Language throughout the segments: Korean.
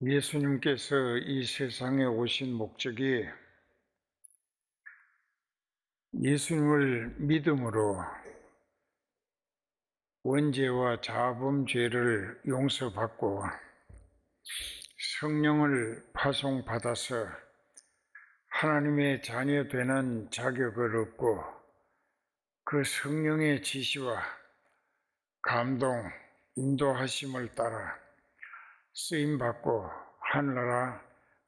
예수님께서 이 세상에 오신 목적이 예수님을 믿음으로 원죄와 자범죄를 용서받고 성령을 파송받아서 하나님의 자녀 되는 자격을 얻고 그 성령의 지시와 감동, 인도하심을 따라 쓰임받고 하늘나라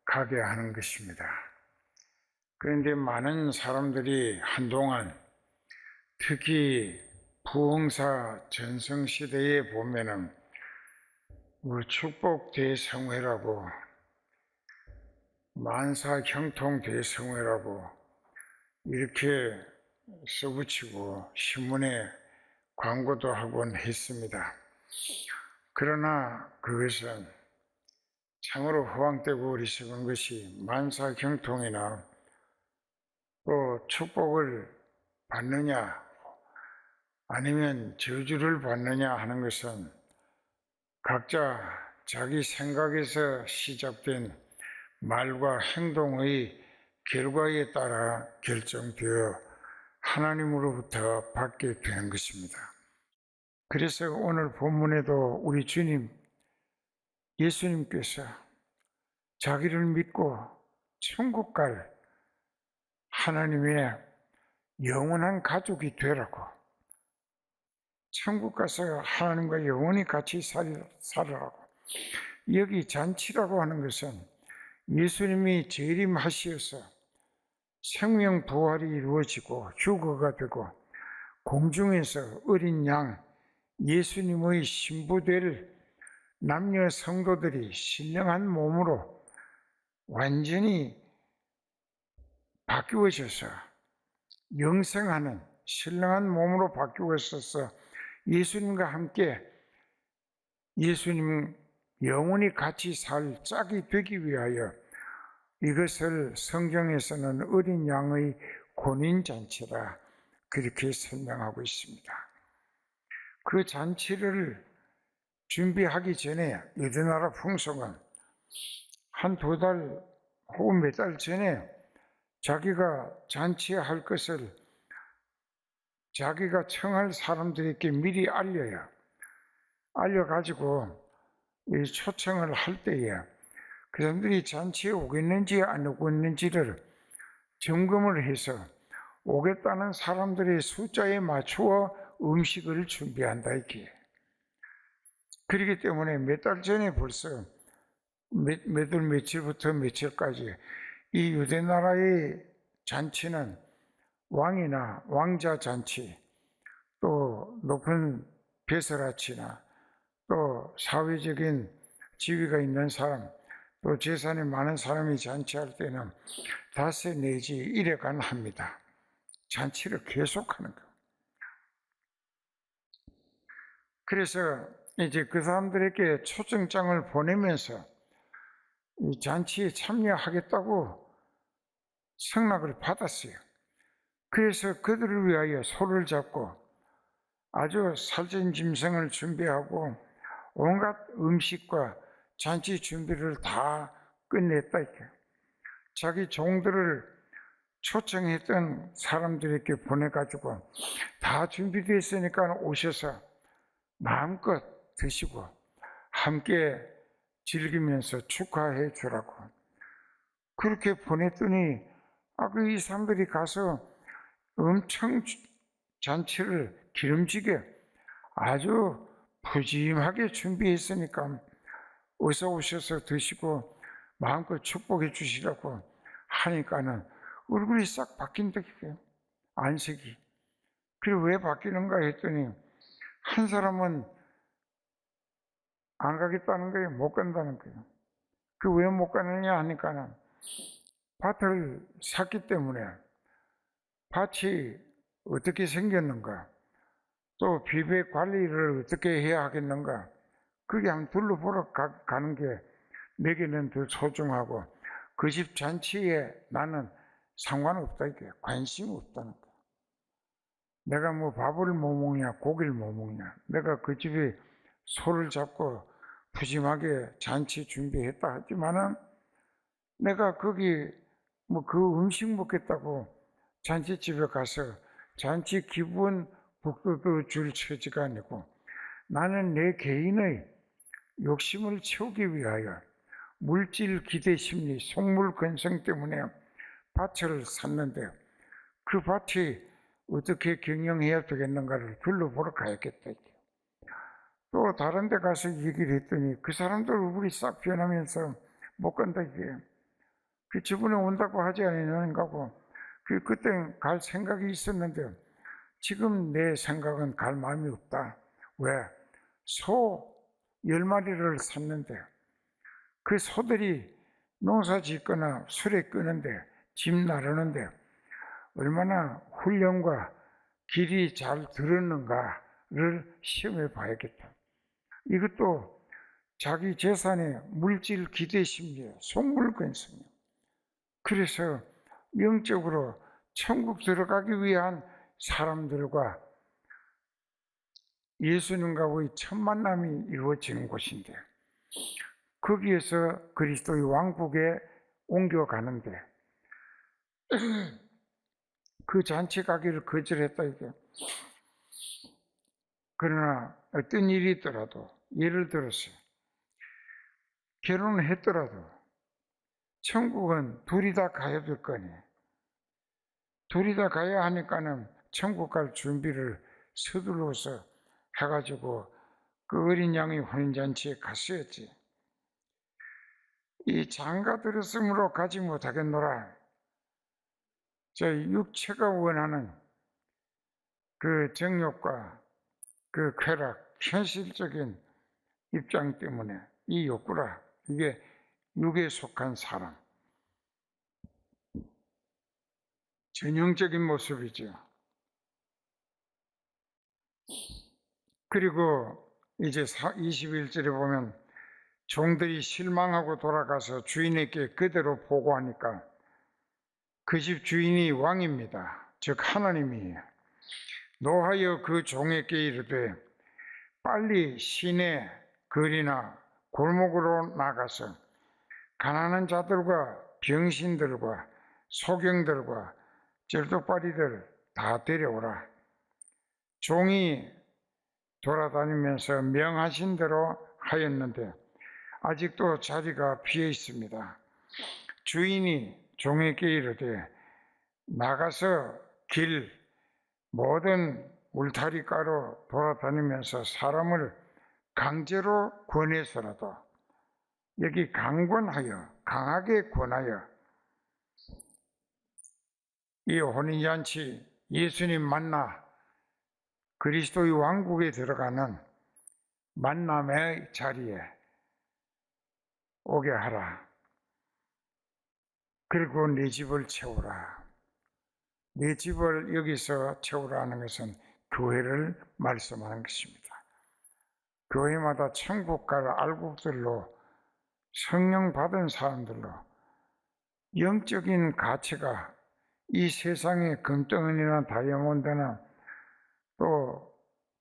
가게 하는 것입니다. 그런데 많은 사람들이 한동안 특히 부흥사 전성시대에 보면은 축복 대성회라고 만사 형통 대성회라고 이렇게 써붙이고 신문에 광고도 하곤 했습니다. 그러나 그것은 참으로 허황되고 어리석은 것이 만사 형통이나 또 축복을 받느냐 아니면 저주를 받느냐 하는 것은 각자 자기 생각에서 시작된 말과 행동의 결과에 따라 결정되어 하나님으로부터 받게 되는 것입니다. 그래서 오늘 본문에도 우리 주님 예수님께서 자기를 믿고 천국 갈 하나님의 영원한 가족이 되라고, 천국 가서 하나님과 영원히 같이 살으라고. 여기 잔치라고 하는 것은 예수님이 재림하시어서 생명 부활이 이루어지고 휴거가 되고 공중에서 어린 양 예수님의 신부될 남녀 성도들이 신령한 몸으로 완전히 바뀌어져서 영생하는 신령한 몸으로 바뀌어져서 예수님과 함께 예수님 영원히 같이 살 짝이 되기 위하여 이것을 성경에서는 어린 양의 혼인잔치라 그렇게 설명하고 있습니다. 그 잔치를 준비하기 전에 유대나라 풍속은 한 두 달 혹은 몇 달 전에 자기가 잔치할 것을 자기가 청할 사람들에게 미리 알려가지고 이 초청을 할 때에 그 사람들이 잔치에 오겠는지 안 오겠는지를 점검을 해서 오겠다는 사람들의 숫자에 맞추어 음식을 준비한다 이게. 그렇기 때문에 몇 달 전에 벌써 몇 월 며칠부터 며칠까지 이 유대나라의 잔치는 왕이나 왕자 잔치, 또 높은 배설아치나 또 사회적인 지위가 있는 사람, 또 재산이 많은 사람이 잔치할 때는 닷새 내지 일여간 합니다. 잔치를 계속하는 거예요. 그래서 이제 그 사람들에게 초청장을 보내면서 이 잔치에 참여하겠다고 승낙을 받았어요. 그래서 그들을 위하여 소를 잡고 아주 살찐짐승을 준비하고 온갖 음식과 잔치 준비를 다 끝냈다 이렇게. 자기 종들을 초청했던 사람들에게 보내가지고 다 준비됐으니까 오셔서 마음껏 드시고 함께 즐기면서 축하해 주라고 그렇게 보냈더니 이 사람들이 가서 엄청 잔치를 기름지게 아주 푸짐하게 준비했으니까 어서 오셔서 드시고 마음껏 축복해 주시라고 하니까는 얼굴이 싹 바뀐다 이게요. 안색이. 그래 왜 바뀌는가 했더니 한 사람은 안 가겠다는 거예요. 못 간다는 거예요. 그 왜 못 가느냐 하니까는 밭을 샀기 때문에 밭이 어떻게 생겼는가, 또 비배 관리를 어떻게 해야 하겠는가, 그게 한번 둘러보러 가는 게 내게는 더 소중하고 그 집 잔치에 나는 상관없다 이게 관심 없다는 거야. 내가 뭐 밥을 못 먹냐 고기를 못 먹냐, 내가 그 집에 소를 잡고 푸짐하게 잔치 준비했다 하지만은 내가 거기 뭐 그 음식 먹겠다고 잔치집에 가서 잔치 기분 북돋워 줄 처지가 아니고 나는 내 개인의 욕심을 채우기 위하여 물질 기대 심리, 속물 근성 때문에 밭을 샀는데 그 밭이 어떻게 경영해야 되겠는가를 둘러보러 가야겠다. 또 다른 데 가서 얘기를 했더니 그 사람들 얼굴이 싹 변하면서 못 간다 이게. 그 저번에 온다고 하지 않았는가고. 그때 갈 생각이 있었는데 지금 내 생각은 갈 마음이 없다. 왜? 소 10마리를 샀는데 그 소들이 농사 짓거나 수레 끄는데 집 나르는데 얼마나 훈련과 길이 잘 들었는가를 시험해 봐야겠다. 이것도 자기 재산의 물질 기대 심리에 속물근성이에요. 그래서 영적으로 천국 들어가기 위한 사람들과 예수님과의 첫 만남이 이루어지는 곳인데 거기에서 그리스도의 왕국에 옮겨가는데 그 잔치 가기를 거절했다 이게. 그러나 어떤 일이 있더라도 예를 들어서 결혼을 했더라도 천국은 둘이 다 가야 될 거니 둘이 다 가야 하니까는 천국 갈 준비를 서둘러서 해가지고 그 어린 양의 혼인잔치에 갔어야지. 이 장가 들었으므로 가지 못하겠노라. 저 육체가 원하는 그 정욕과 그 쾌락, 현실적인 입장 때문에 이 욕구라. 이게 육에 속한 사람. 전형적인 모습이죠. 그리고 이제 21절에 보면 종들이 실망하고 돌아가서 주인에게 그대로 보고하니까 그 집 주인이 왕입니다. 즉 하나님이에요. 노하여 그 종에게 이르되 빨리 시내 거리나 골목으로 나가서 가난한 자들과 병신들과 소경들과 절독발이들 다 데려오라. 종이 돌아다니면서 명하신 대로 하였는데 아직도 자리가 비어 있습니다. 주인이 종에게 이르되 나가서 길 모든 울타리가로 돌아다니면서 사람을 강제로 권해서라도 여기 강권하여 강하게 권하여 이 혼인잔치 예수님 만나 그리스도의 왕국에 들어가는 만남의 자리에 오게 하라. 그리고 내 집을 채우라. 내 집을 여기서 채우라 하는 것은 교회를 말씀하는 것입니다. 교회마다 천국 갈 알곡들로 성령 받은 사람들로 영적인 가치가 이 세상의 금덩어리나 다이아몬드나 또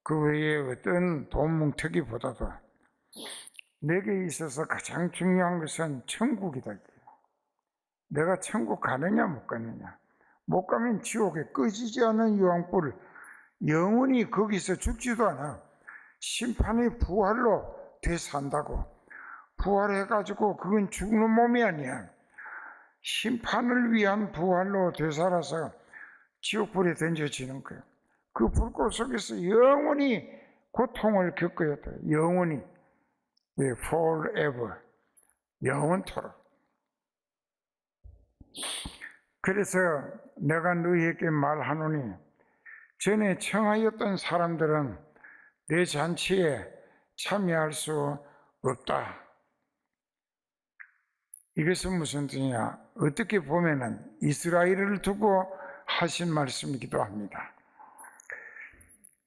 그 외에 어떤 돈 뭉태기보다도 내게 있어서 가장 중요한 것은 천국이다. 내가 천국 가느냐 못 가느냐. 못 가면 지옥에 꺼지지 않은 유황불 영원히 거기서 죽지도 않아. 심판의 부활로 되산다고. 부활해가지고 그건 죽는 몸이 아니야. 심판을 위한 부활로 되살아서 지옥불에 던져지는 거야. 그 불꽃 속에서 영원히 고통을 겪어야 돼. 영원히. forever. 영원토록. 그래서 내가 너희에게 말하노니 전에 청하였던 사람들은 내 잔치에 참여할 수 없다. 이것은 무슨 뜻이냐? 어떻게 보면은 이스라엘을 두고 하신 말씀이기도 합니다.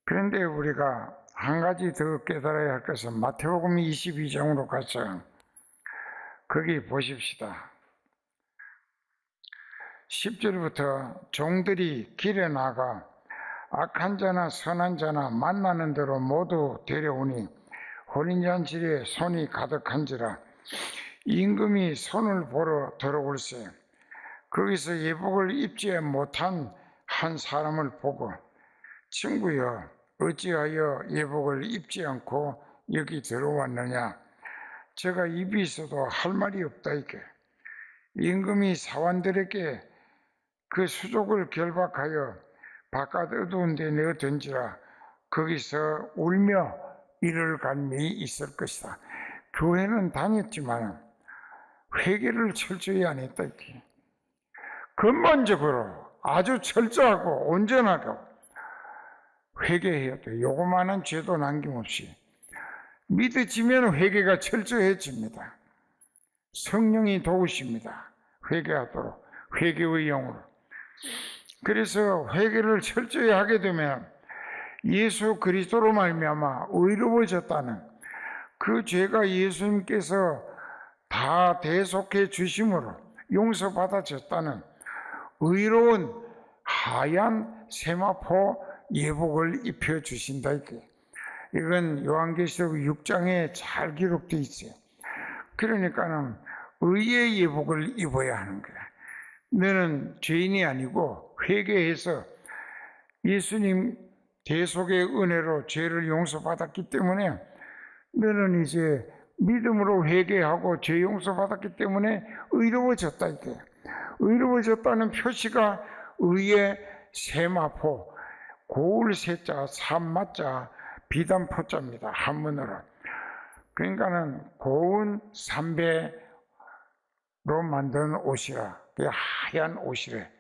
그런데 우리가 한 가지 더 깨달아야 할 것은 마태복음 22장으로 가서 거기 보십시다. 10절부터 종들이 길에 나가 악한 자나 선한 자나 만나는 대로 모두 데려오니 혼인잔치에 손이 가득한지라 임금이 손을 보러 들어올세 거기서 예복을 입지 못한 한 사람을 보고 친구여 어찌하여 예복을 입지 않고 여기 들어왔느냐 제가 입이 있어도 할 말이 없다이게 임금이 사환들에게 그 수족을 결박하여 바깥 어두운 데 내어 던지라 거기서 울며 이를 간 미 있을 것이다. 교회는 다녔지만 회개를 철저히 안 했다 이게. 근본적으로 아주 철저하고 온전하고 회개해야 돼. 요거만한 죄도 남김없이 믿어지면 회개가 철저해집니다. 성령이 도우십니다. 회개하도록 회개의 영으로. 그래서 회개를 철저히 하게 되면 예수 그리스도로 말미암아 의로워졌다는 그 죄가 예수님께서 다 대속해 주심으로 용서받아졌다는 의로운 하얀 세마포 예복을 입혀주신다. 이건 요한계시록 6장에 잘 기록되어 있어요. 그러니까는 의의 예복을 입어야 하는 거야. 너는 죄인이 아니고 회개해서 예수님 대속의 은혜로 죄를 용서받았기 때문에 너는 이제 믿음으로 회개하고 죄 용서받았기 때문에 의로워졌다 이게. 의로워졌다는 표시가 의의 세마포, 고울 세자, 삼마자, 비단포자입니다. 한문으로. 그러니까는 고운 삼배로 만든 옷이라, 그 하얀 옷이래.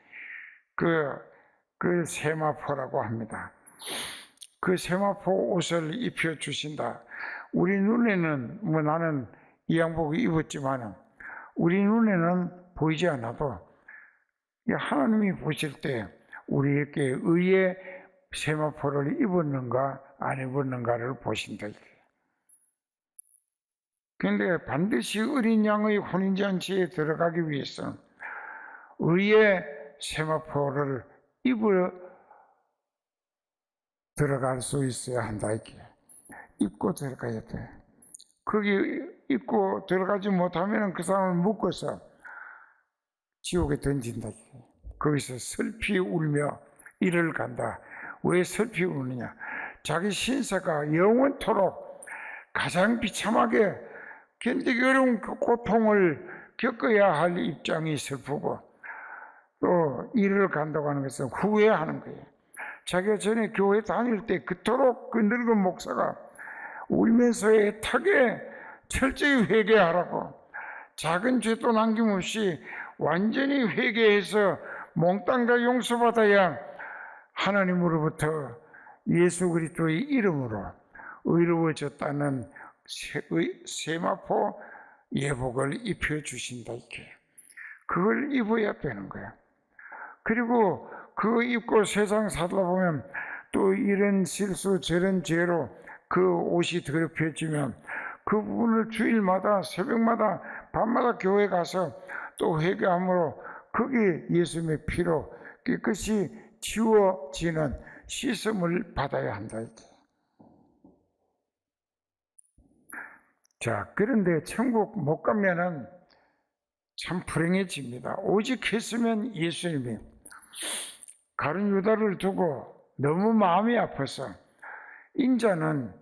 그 세마포라고 합니다. 그 세마포 옷을 입혀 주신다. 우리 눈에는 뭐 나는 이 양복을 입었지만 우리 눈에는 보이지 않아도 하나님이 보실 때 우리에게 의의 세마포를 입었는가 안 입었는가를 보신다. 그런데 반드시 어린 양의 혼인잔치에 들어가기 위해서는 의의 세마포를 입어 들어갈 수 있어야 한다. 이렇게 입고 들어가야 돼. 거기 입고 들어가지 못하면 그 사람을 묶어서 지옥에 던진다. 거기서 슬피 울며 이를 간다. 왜 슬피 우느냐? 자기 신세가 영원토록 가장 비참하게 견디기 어려운 그 고통을 겪어야 할 입장이 슬프고 또 이를 간다고 하는 것은 후회하는 거예요. 자기가 전에 교회 다닐 때 그토록 그 늙은 목사가 울면서 애타게 철저히 회개하라고 작은 죄도 남김없이 완전히 회개해서 몽땅 다 용서받아야 하나님으로부터 예수 그리스도의 이름으로 의로워졌다는 세마포 예복을 입혀주신다. 이게 그걸 입어야 되는 거야. 그리고 그거 입고 세상 살다 보면 또 이런 실수 저런 죄로 그 옷이 더럽혀지면 그 부분을 주일마다 새벽마다 밤마다 교회 가서 또 회개함으로 거기에 예수님의 피로 깨끗이 지워지는 씻음을 받아야 한다. 자, 그런데 천국 못 가면은 참 불행해집니다. 오직 했으면 예수님이 가룟 유다를 두고 너무 마음이 아파서 인자는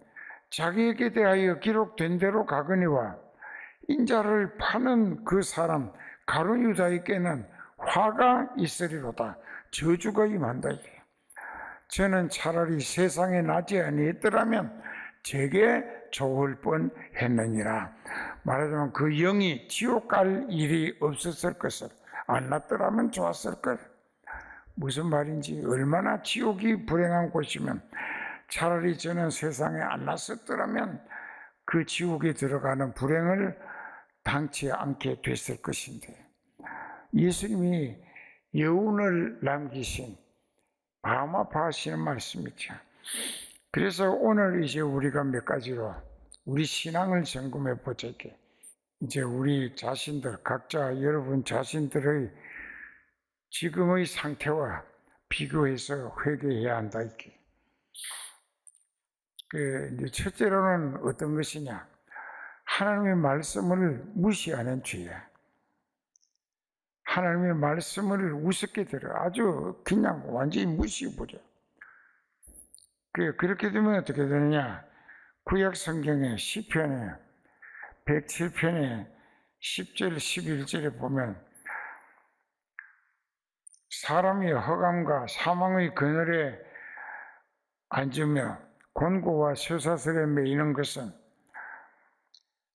자기에게 대하여 기록된 대로 가거니와 인자를 파는 그 사람 가룟 유다에게는 화가 있으리로다. 저주가 임한다. 저는 차라리 세상에 나지 아니했더라면 제게 좋을 뻔했느니라. 말하자면 그 영이 지옥 갈 일이 없었을 것을 안 났더라면 좋았을 걸. 무슨 말인지 얼마나 지옥이 불행한 곳이면 차라리 저는 세상에 안 났었더라면 그 지옥에 들어가는 불행을 당치 않게 됐을 것인데 예수님이 여운을 남기신 마음 아파하시는 말씀이죠. 그래서 오늘 이제 우리가 몇 가지로 우리 신앙을 점검해 보자. 이제 우리 자신들 각자 여러분 자신들의 지금의 상태와 비교해서 회개해야 한다. 이제 첫째로는 어떤 것이냐? 하나님의 말씀을 무시하는 죄야. 하나님의 말씀을 우습게 들어. 아주 그냥 완전히 무시해버려. 그렇게 되면 어떻게 되느냐? 구약 성경의 시편에 107편에 10절 11절에 보면 사람이 허감과 사망의 그늘에 앉으며 곤고와 쇠사슬에 매이는 것은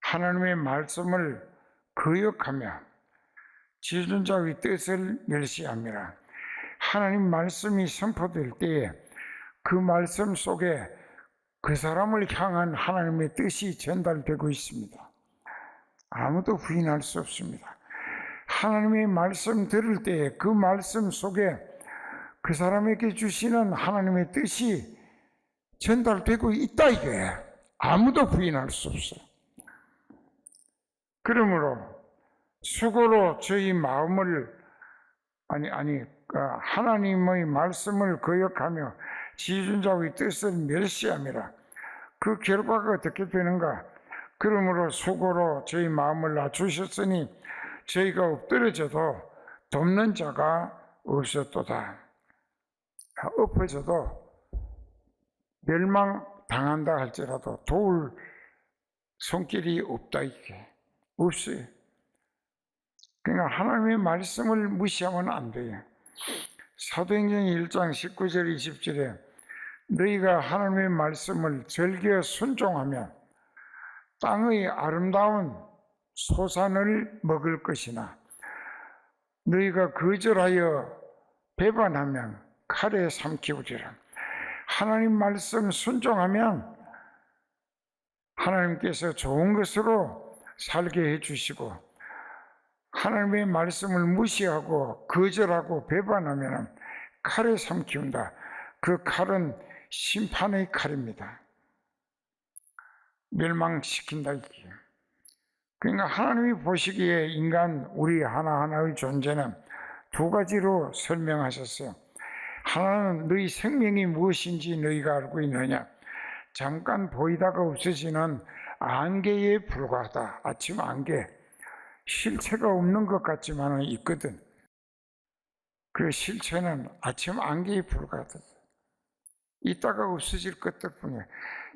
하나님의 말씀을 거역하며 지존자의 뜻을 멸시함이라. 하나님 말씀이 선포될 때에 그 말씀 속에 그 사람을 향한 하나님의 뜻이 전달되고 있습니다. 아무도 부인할 수 없습니다. 하나님의 말씀 들을 때에 그 말씀 속에 그 사람에게 주시는 하나님의 뜻이 전달되고 있다 이거예요. 아무도 부인할 수 없어요. 그러므로 수고로 저희 마음을 하나님의 말씀을 거역하며 지존자의 뜻을 멸시함이라. 그 결과가 어떻게 되는가? 그러므로 수고로 저희 마음을 낮추셨으니 저희가 엎드려져도 돕는 자가 없었도다. 엎어져도 멸망당한다 할지라도 도울 손길이 없다 이게 없어요. 그러니까 하나님의 말씀을 무시하면 안 돼요. 사도행전 1장 19절 20절에 너희가 하나님의 말씀을 즐겨 순종하면 땅의 아름다운 소산을 먹을 것이나 너희가 거절하여 배반하면 칼에 삼키우리라. 하나님 말씀 순종하면 하나님께서 좋은 것으로 살게 해주시고 하나님의 말씀을 무시하고 거절하고 배반하면 칼에 삼키운다. 그 칼은 심판의 칼입니다. 멸망시킨다 이게. 그러니까 하나님이 보시기에 인간 우리 하나하나의 존재는 두 가지로 설명하셨어요. 하나는 너희 생명이 무엇인지 너희가 알고 있느냐? 잠깐 보이다가 없어지는 안개에 불과하다. 아침 안개. 실체가 없는 것 같지만 있거든. 그 실체는 아침 안개에 불과하다. 있다가 없어질 것들 뿐이에요.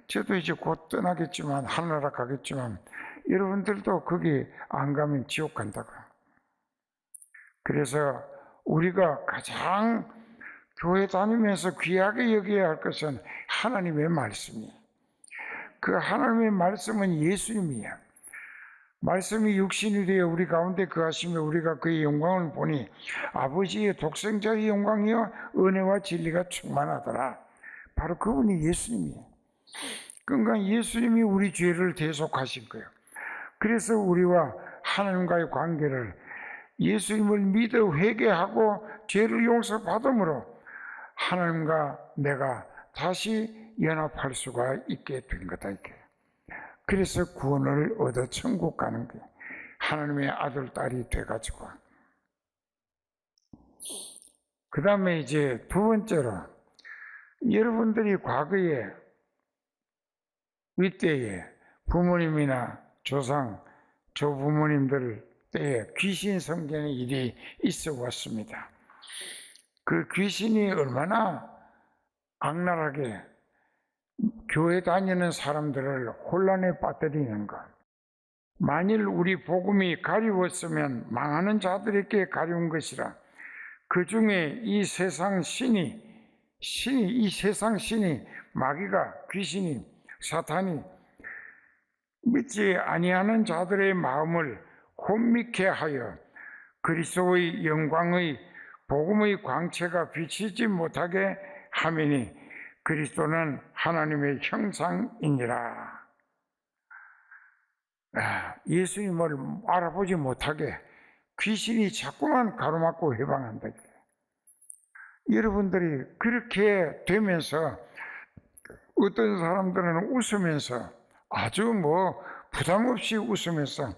저도 이제 곧 떠나겠지만 하늘나라 가겠지만 여러분들도 거기 안 가면 지옥 간다고. 그래서 우리가 가장 교회 다니면서 귀하게 여겨야 할 것은 하나님의 말씀이에요. 그 하나님의 말씀은 예수님이에요. 말씀이 육신이 되어 우리 가운데 거하시며 우리가 그의 영광을 보니 아버지의 독생자의 영광이요 은혜와 진리가 충만하더라. 바로 그분이 예수님이에요. 그러니까 예수님이 우리 죄를 대속하신 거예요. 그래서 우리와 하나님과의 관계를 예수님을 믿어 회개하고 죄를 용서받음으로 하나님과 내가 다시 연합할 수가 있게 된 거다 이게. 그래서 구원을 얻어 천국 가는 거예요. 하나님의 아들 딸이 돼가지고. 그 다음에 이제 두 번째로 여러분들이 과거에 윗대에 부모님이나 조상, 조부모님들 때에 귀신 섬기는 일이 있어 왔습니다. 그 귀신이 얼마나 악랄하게 교회 다니는 사람들을 혼란에 빠뜨리는가. 만일 우리 복음이 가리웠으면 망하는 자들에게 가리운 것이라. 그 중에 이 세상 신이 마귀가 귀신이 사탄이 믿지 아니하는 자들의 마음을 혼미케 하여 그리스도의 영광의 복음의 광채가 비치지 못하게 하매니 그리스도는 하나님의 형상이니라. 예수님을 알아보지 못하게 귀신이 자꾸만 가로막고 해방한다. 여러분들이 그렇게 되면서 어떤 사람들은 웃으면서 아주 부담 없이 웃으면서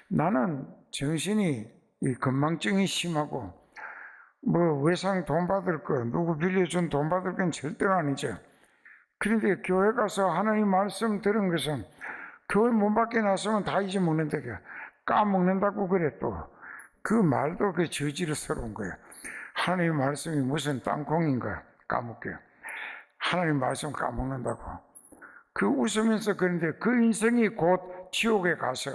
나는 정신이 건망증이 심하고 외상 돈 받을 거 누구 빌려준 돈 받을 건 절대로 아니죠. 그런데 교회 가서 하나님 말씀 들은 것은 교회 문 밖에 나서면 다 잊어먹는다. 까먹는다고 그래. 또 그 말도 그 저지스러운 거예요. 하나님 말씀이 무슨 땅콩인가 까먹게. 하나님 말씀 까먹는다고. 그 웃으면서 그런데 그 인생이 곧 지옥에 가서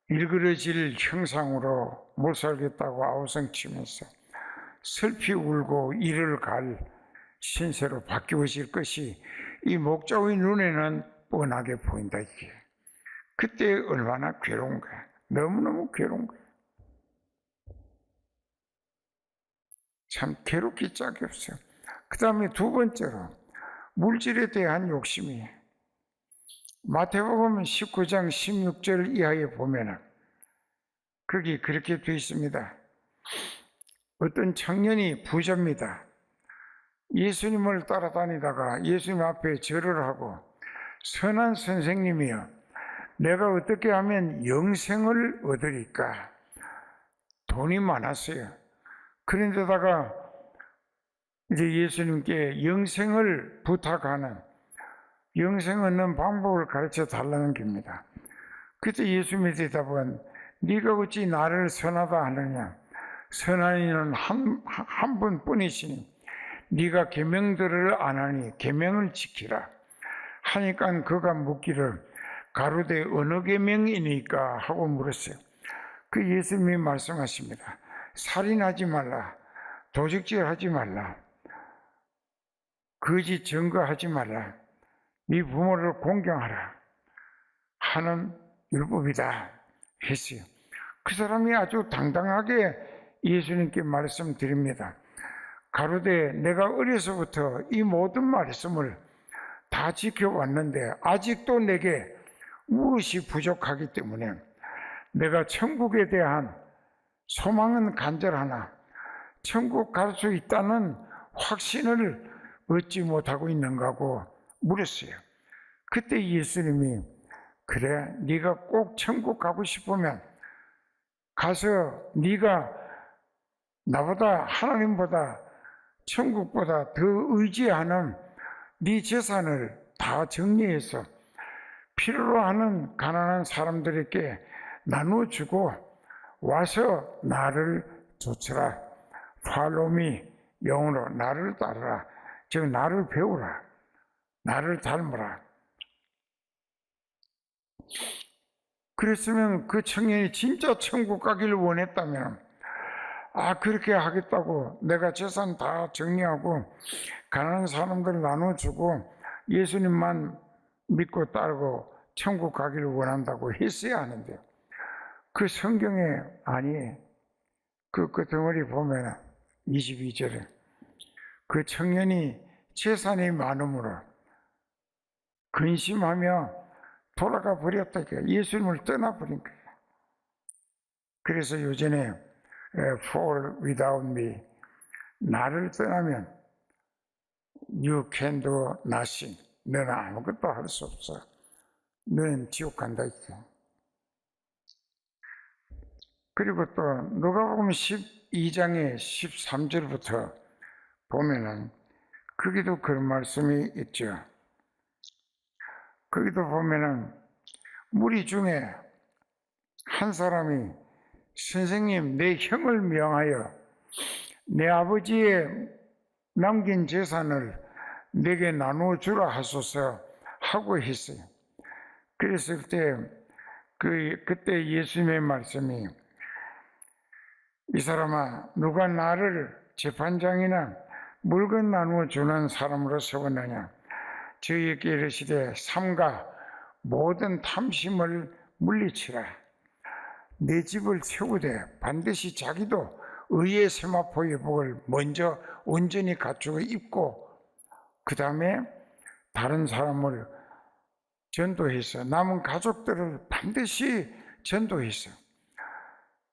일그러질 형상으로 못 살겠다고 아우성치면서 슬피 울고 이를 갈 신세로 바뀌어질 것이 이 목자의 눈에는 뻔하게 보인다. 이게 그때 얼마나 괴로운 거야. 너무너무 괴로운 거야. 참 괴롭기 짝이 없어요. 그 다음에 두 번째로 물질에 대한 욕심이 마태복음 19장 16절 이하에 보면은 거기 그렇게 되어 있습니다. 어떤 청년이 부자입니다. 예수님을 따라다니다가 예수님 앞에 절을 하고 선한 선생님이여 내가 어떻게 하면 영생을 얻으리까? 돈이 많았어요. 그런데다가 이제 예수님께 영생을 부탁하는 영생 얻는 방법을 가르쳐 달라는 겁니다. 그때 예수님의 대답은 네가 어찌 나를 선하다 하느냐? 선한 이는 한 분뿐이시니 네가 계명들을 안 하니 계명을 지키라 하니까 그가 묻기를 가로되 어느 계명이니까 하고 물었어요. 그 예수님이 말씀하십니다. 살인하지 말라, 도적질하지 말라, 거짓 증거하지 말라, 네 부모를 공경하라 하는 율법이다 했어요. 그 사람이 아주 당당하게 예수님께 말씀드립니다. 가로되 내가 어려서부터 이 모든 말씀을 다 지켜왔는데 아직도 내게 무엇이 부족하기 때문에 내가 천국에 대한 소망은 간절하나 천국 갈 수 있다는 확신을 얻지 못하고 있는가고 물었어요. 그때 예수님이 그래 네가 꼭 천국 가고 싶으면 가서 네가 나보다 하나님보다 천국보다 더 의지하는 네 재산을 다 정리해서 필요로 하는 가난한 사람들에게 나눠주고 와서 나를 좇으라. 팔로미 영어로 나를 따르라. 즉 나를 배우라. 나를 닮으라. 그랬으면 그 청년이 진짜 천국 가기를 원했다면 그렇게 하겠다고 내가 재산 다 정리하고 가난한 사람들 나눠주고 예수님만 믿고 따르고 천국 가기를 원한다고 했어야 하는데 그 성경에 그 덩어리 보면 22절에 그 청년이 재산이 많음으로 근심하며 돌아가 버렸다. 예수님을 떠나버린 거예요. 그래서 요전에 fall without me 나를 떠나면 you can do nothing 너는 아무것도 할 수 없어. 너는 지옥 간다. 그리고 또 누가복음 12장의 13절부터 보면은 거기도 그런 말씀이 있죠. 거기도 보면은 무리 중에 한 사람이 선생님 내 형을 명하여 내 아버지의 남긴 재산을 내게 나눠주라 하소서 하고 했어요. 그랬을 때 그때 예수님의 말씀이 이 사람아 누가 나를 재판장이나 물건 나누어 주는 사람으로 세웠느냐 저희에게 이르시되 삼가 모든 탐심을 물리치라. 내 집을 채우되 반드시 자기도 의의 세마포의 복을 먼저 온전히 갖추고 입고 그 다음에 다른 사람을 전도해서 남은 가족들을 반드시 전도해서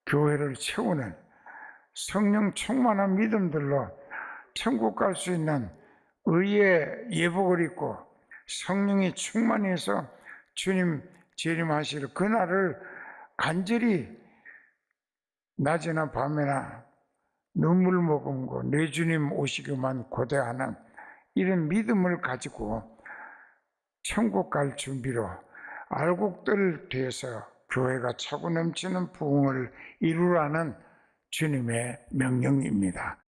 교회를 채우는 성령 충만한 믿음들로 천국 갈 수 있는 의의 예복을 입고 성령이 충만해서 주님 재림하실 그날을 간절히 낮이나 밤이나 눈물 머금고 내 주님 오시기만 고대하는 이런 믿음을 가지고 천국 갈 준비로 알곡들 뒤에서 교회가 차고 넘치는 부흥을 이루라는 주님의 명령입니다.